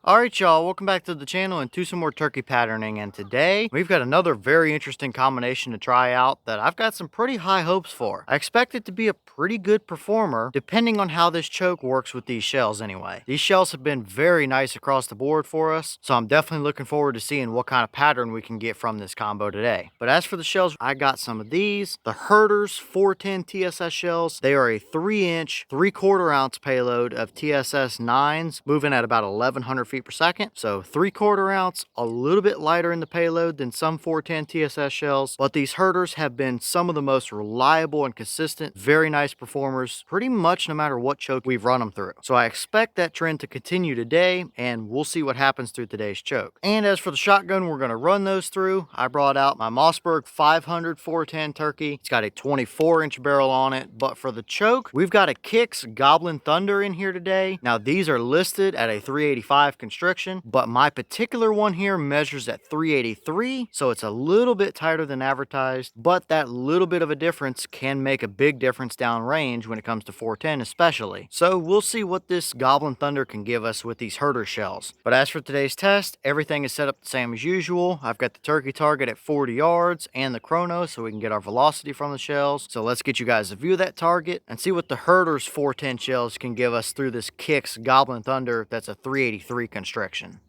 Alright y'all, welcome back to the channel and to some more turkey patterning, and today we've got another very interesting combination to try out that I've got some pretty high hopes for. I expect it to be a pretty good performer depending on how this choke works with these shells anyway. These shells have been very nice across the board for us, so I'm definitely looking forward to seeing what kind of pattern we can get from this combo today. But as for the shells, I got some of these, the Herter's 410 TSS shells. They are a 3-inch, 3/4 ounce payload of TSS 9s, moving at about 1100 feet per second. So 3/4 ounce, a little bit lighter in the payload than some 410 TSS shells, but these Herters have been some of the most reliable and consistent, very nice performers, pretty much no matter what choke we've run them through. So I expect that trend to continue today, and we'll see what happens through today's choke. And as for the shotgun we're going to run those through, I brought out my Mossberg 500 410 turkey. It's got a 24-inch barrel on it, but for the choke, we've got a Kicks Gobblin Thunder in here today. Now these are listed at a 385 constriction, but my particular one here measures at 383, so it's a little bit tighter than advertised, but that little bit of a difference can make a big difference downrange when it comes to 410 especially. So we'll see what this Gobblin Thunder can give us with these Herter shells. But as for today's test, everything is set up the same as usual. I've got the turkey target at 40 yards and the chrono so we can get our velocity from the shells. So let's get you guys a view of that target and see what the Herter's 410 shells can give us through this Kicks Gobblin Thunder that's a 383 constriction.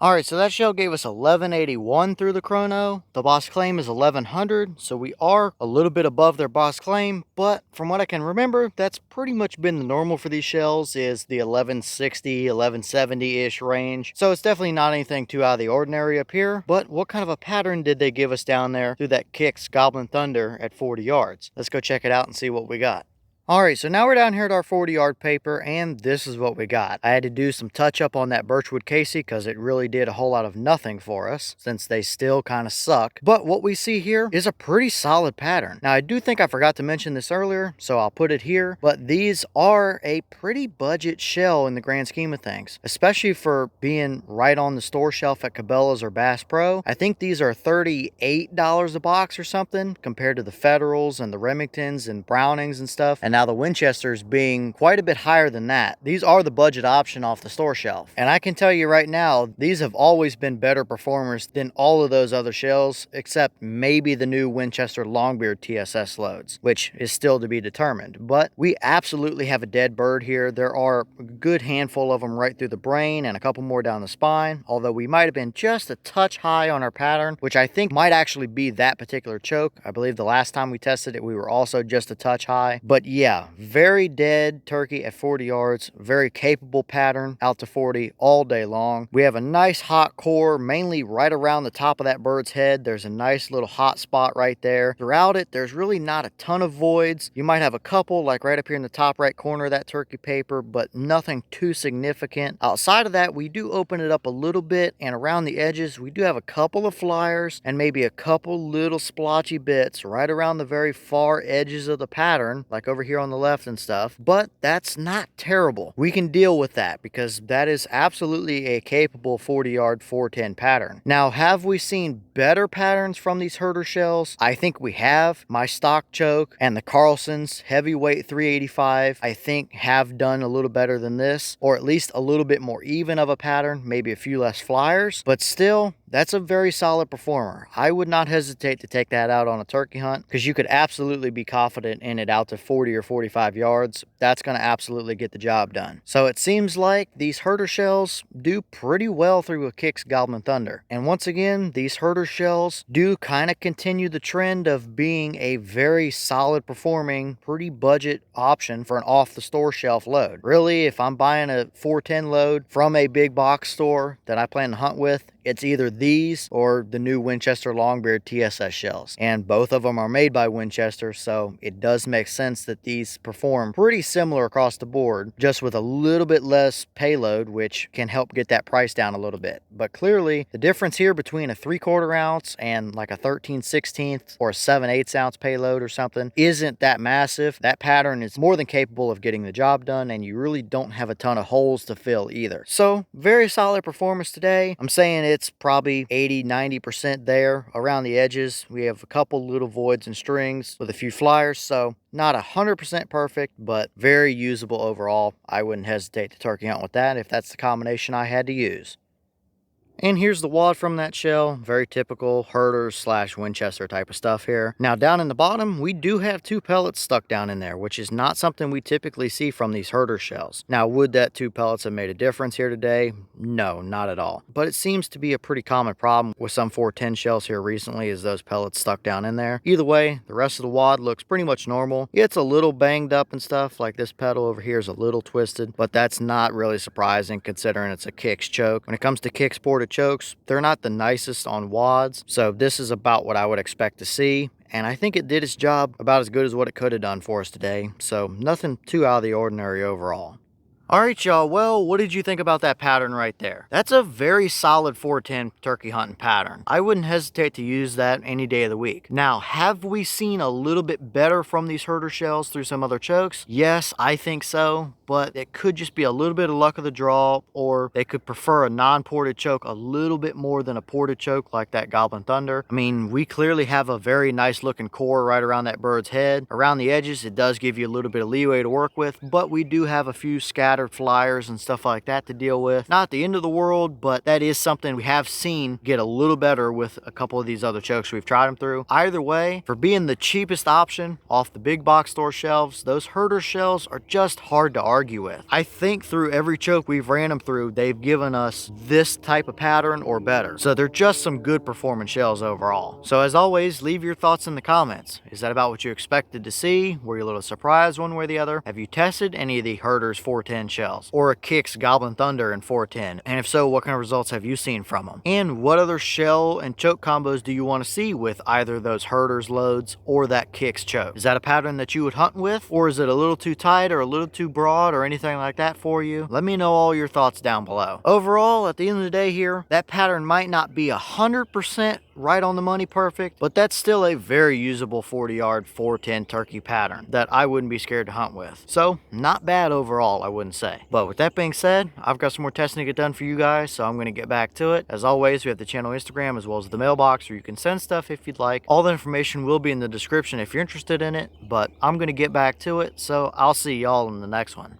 Alright, so that shell gave us 1181 through the chrono. The boss claim is 1100, so we are a little bit above their boss claim, but from what I can remember, that's pretty much been the normal for these shells, is the 1160, 1170-ish range. So it's definitely not anything too out of the ordinary up here, but what kind of a pattern did they give us down there through that Kicks Gobblin Thunder at 40 yards? Let's go check it out and see what we got. Alright, so now we're down here at our 40-yard paper, and this is what we got. I had to do some touch-up on that birchwood casey because it really did a whole lot of nothing for us, since they still kind of suck. But what we see here is a pretty solid pattern. Now, I do think I forgot to mention this earlier, so I'll put it here, but these are a pretty budget shell in the grand scheme of things, especially for being right on the store shelf at Cabela's or Bass Pro. I think these are $38 a box or something, compared to the Federals and the Remingtons and Brownings and stuff. And now the Winchesters being quite a bit higher than that. These are the budget option off the store shelf. And I can tell you right now, these have always been better performers than all of those other shells, except maybe the new Winchester Longbeard TSS loads, which is still to be determined. But we absolutely have a dead bird here. There are a good handful of them right through the brain and a couple more down the spine, although we might have been just a touch high on our pattern, which I think might actually be that particular choke. I believe the last time we tested it, we were also just a touch high. But yeah, very dead turkey at 40 yards, very capable pattern out to 40 all day long. We have a nice hot core, mainly right around the top of that bird's head. There's a nice little hot spot right there. Throughout it, there's really not a ton of voids. You might have a couple, like right up here in the top right corner of that turkey paper, but nothing too significant. Outside of that, we do open it up a little bit, and around the edges, we do have a couple of flyers and maybe a couple little splotchy bits right around the very far edges of the pattern, like over here on the left and stuff, but that's not terrible. We can deal with that because that is absolutely a capable 40-yard 410 pattern. Now, have we seen better patterns from these Herter shells? I think we have. My stock choke and the Carlson's heavyweight 385, I think, have done a little better than this, or at least a little bit more even of a pattern, maybe a few less flyers, but still, that's a very solid performer. I would not hesitate to take that out on a turkey hunt because you could absolutely be confident in it out to 40 or 45 yards. That's going to absolutely get the job done. So it seems like these Herter shells do pretty well through a Kicks Gobblin Thunder. And once again, these Herter shells do kind of continue the trend of being a very solid performing, pretty budget option for an off the store shelf load. Really, if I'm buying a 410 load from a big box store that I plan to hunt with, it's either these or the new Winchester Longbeard TSS shells. And both of them are made by Winchester, so it does make sense that these perform pretty similar across the board, just with a little bit less payload, which can help get that price down a little bit. But clearly, the difference here between a 3/4 ounce and like a 13/16 or a 7/8 ounce payload or something isn't that massive. That pattern is more than capable of getting the job done, and you really don't have a ton of holes to fill either. So, very solid performance today. I'm saying it's probably 80–90% there around the edges. We have a couple little voids and strings with a few flyers, so not 100% perfect, but very usable overall. I wouldn't hesitate to turkey hunt with that if that's the combination I had to use. And here's the wad from that shell. Very typical Herter / Winchester type of stuff here. Now down in the bottom, we do have 2 pellets stuck down in there, which is not something we typically see from these Herter shells. Now, would that 2 pellets have made a difference here today? No, not at all. But it seems to be a pretty common problem with some 410 shells here recently, is those pellets stuck down in there. Either way, the rest of the wad looks pretty much normal. It's a little banged up and stuff, like this pedal over here is a little twisted, but that's not really surprising considering it's a Kicks choke. When it comes to Kicks ported chokes, they're not the nicest on wads, so this is about what I would expect to see, and I think it did its job about as good as what it could have done for us today, so nothing too out of the ordinary overall. Alright y'all, well, what did you think about that pattern right there? That's a very solid 410 turkey hunting pattern. I wouldn't hesitate to use that any day of the week. Now, have we seen a little bit better from these Herter shells through some other chokes? Yes, I think so, but it could just be a little bit of luck of the draw, or they could prefer a non-ported choke a little bit more than a ported choke like that Gobblin Thunder. I mean, we clearly have a very nice looking core right around that bird's head. Around the edges, it does give you a little bit of leeway to work with, but we do have a few scattered flyers and stuff like that to deal with. Not the end of the world, but that is something we have seen get a little better with a couple of these other chokes we've tried them through. Either way, for being the cheapest option off the big box store shelves, those Herter shells are just hard to argue with. I think through every choke we've ran them through, they've given us this type of pattern or better. So they're just some good performing shells overall. So as always, leave your thoughts in the comments. Is that about what you expected to see? Were you a little surprised one way or the other? Have you tested any of the Herter's 410 shells or a Kicks Gobblin Thunder in 410? And if so, what kind of results have you seen from them? And what other shell and choke combos do you want to see with either those Herter's loads or that Kicks choke? Is that a pattern that you would hunt with, or is it a little too tight or a little too broad or anything like that for you? Let me know all your thoughts down below. Overall, at the end of the day here, that pattern might not be 100% right on the money perfect, but that's still a very usable 40-yard 410 turkey pattern that I wouldn't be scared to hunt with. So not bad overall, I wouldn't say. But with that being said, I've got some more testing to get done for you guys, so I'm going to get back to it. As always, we have the channel Instagram as well as the mailbox where you can send stuff if you'd like. All the information will be in the description if you're interested in it, but I'm going to get back to it, so I'll see y'all in the next one.